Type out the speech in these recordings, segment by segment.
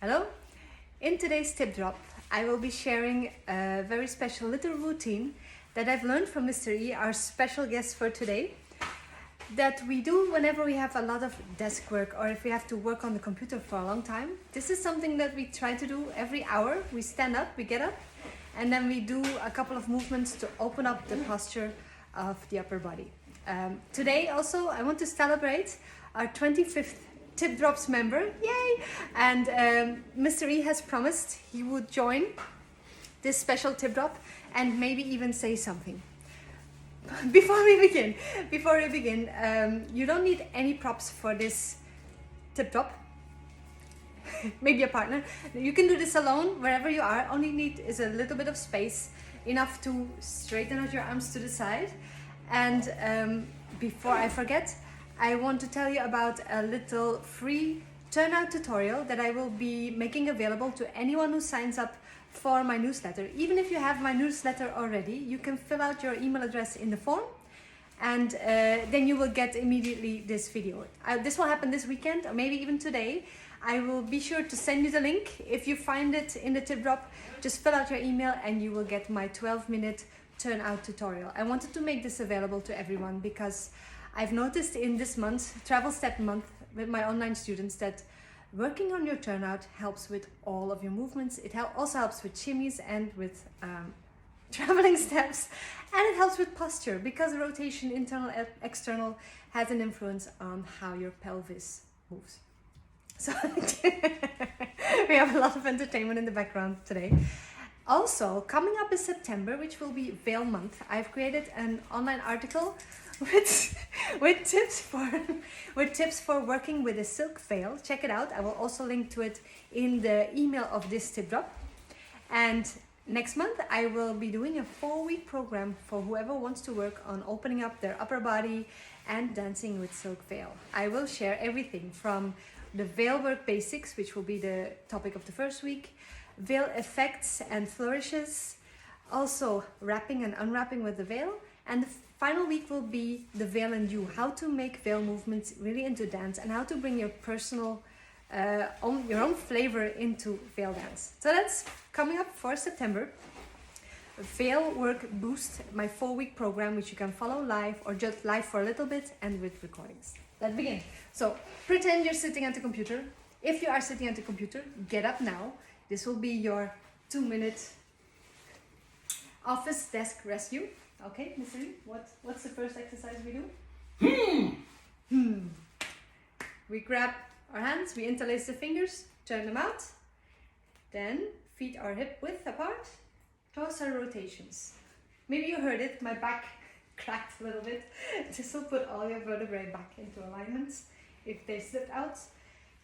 Hello! In today's tip drop, I will be sharing a very special little routine that I've learned from Mr. E, our special guest for today, that we do whenever we have a lot of desk work or if we have to work on the computer for a long time. This is something that we try to do every hour. We stand up, we get up, and then we do a couple of movements to open up the posture of the upper body. Today also I want to celebrate our 25th Tip Drops member, yay! And Mr. E has promised he would join this special tip drop and maybe even say something. Before we begin, you don't need any props for this tip drop. Maybe a partner. You can do this alone, wherever you are. All you need is a little bit of space, enough to straighten out your arms to the side. And before I forget, I want to tell you about a little free turnout tutorial that I will be making available to anyone who signs up for my newsletter. Even if you have my newsletter already, you can fill out your email address in the form and then you will get immediately this video. This will happen this weekend or maybe even today. I will be sure to send you the link. If you find it in the tip drop, just fill out your email and you will get my 12-minute turnout tutorial. I wanted to make this available to everyone because I've noticed in this month, Travel Step month, with my online students that working on your turnout helps with all of your movements. It also helps with shimmies and with traveling steps, and it helps with posture because rotation, internal, external, has an influence on how your pelvis moves. So we have a lot of entertainment in the background today. Also, coming up in September, which will be Veil Month, I've created an online article with tips for working with a silk veil. Check it out. I will also link to it in the email of this tip drop. And next month, I will be doing a 4-week program for whoever wants to work on opening up their upper body and dancing with silk veil. I will share everything from the veil work basics, which will be the topic of the first week, veil effects and flourishes, also wrapping and unwrapping with the veil, and the final week will be the veil and you, how to make veil movements really into dance and how to bring your personal, your own flavor into veil dance. So that's coming up for September. Veil Work Boost, my 4-week program, which you can follow live or just live for a little bit and with recordings. Let's begin. So pretend you're sitting at the computer. If you are sitting at the computer, get up now. This will be your 2-minute office desk rescue. Okay, Mr. Lee, what's the first exercise we do? We grab our hands, we interlace the fingers, turn them out. Then feet are hip width apart. Torso rotations. Maybe you heard it, my back cracked a little bit. This will put all your vertebrae back into alignment. If they slip out,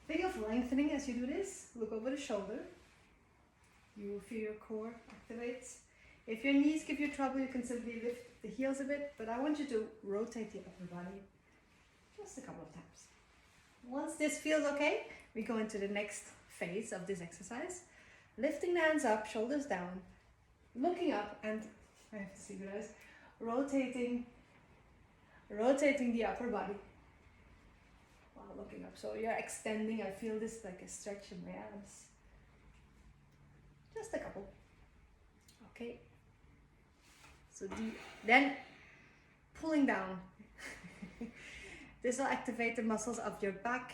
think of lengthening as you do this. Look over the shoulder. You will feel your core activate. If your knees give you trouble, you can simply lift the heels a bit, but I want you to rotate the upper body just a couple of times. Once this feels okay, we go into the next phase of this exercise. Lifting the hands up, shoulders down, looking up, and I have to see you guys, rotating the upper body while looking up. So you're extending, I feel this like a stretch in my arms. Just a couple. Okay. So then pulling down. This will activate the muscles of your back,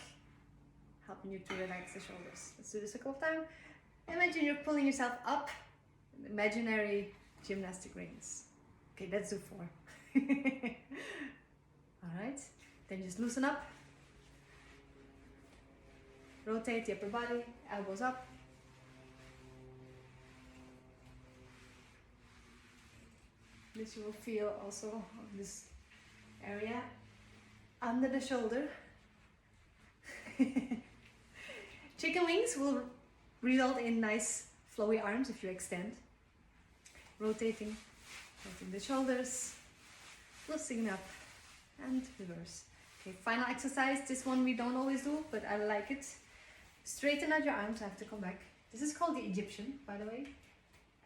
helping you to relax the shoulders. Let's do this a couple of times. Imagine you're pulling yourself up in imaginary gymnastic rings. Okay, let's do 4. Alright, then just loosen up. Rotate the upper body, elbows up. This you will feel also on this area under the shoulder. Chicken wings will result in nice flowy arms if you extend. Rotating the shoulders, loosening up and reverse. Okay, final exercise. This one we don't always do, but I like it. Straighten out your arms. I have to come back. This is called the Egyptian, by the way.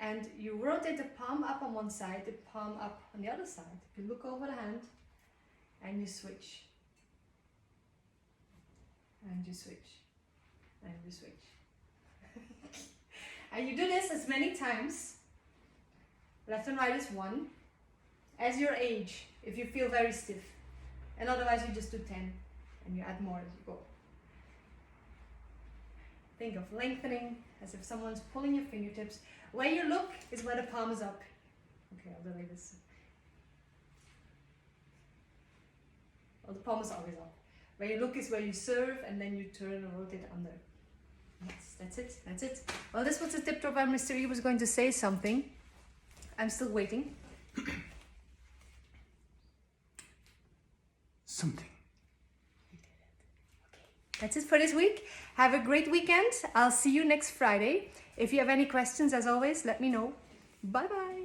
And you rotate the palm up on one side, the palm up on the other side. You look over the hand and you switch. And you switch. And you switch. And you do this as many times. Left and right is 1. As your age, if you feel very stiff. And otherwise you just do 10 and you add more as you go. Think of lengthening as if someone's pulling your fingertips. Where you look is where the palm is up. Okay, I'll do like this. Well, the palm is always up. Where you look is where you serve, and then you turn and rotate under. Yes, that's it, that's it. Well, this was a tip drop and Mr. E was going to say something. I'm still waiting. Something. That's it for this week. Have a great weekend. I'll see you next Friday. If you have any questions, as always, let me know. Bye bye.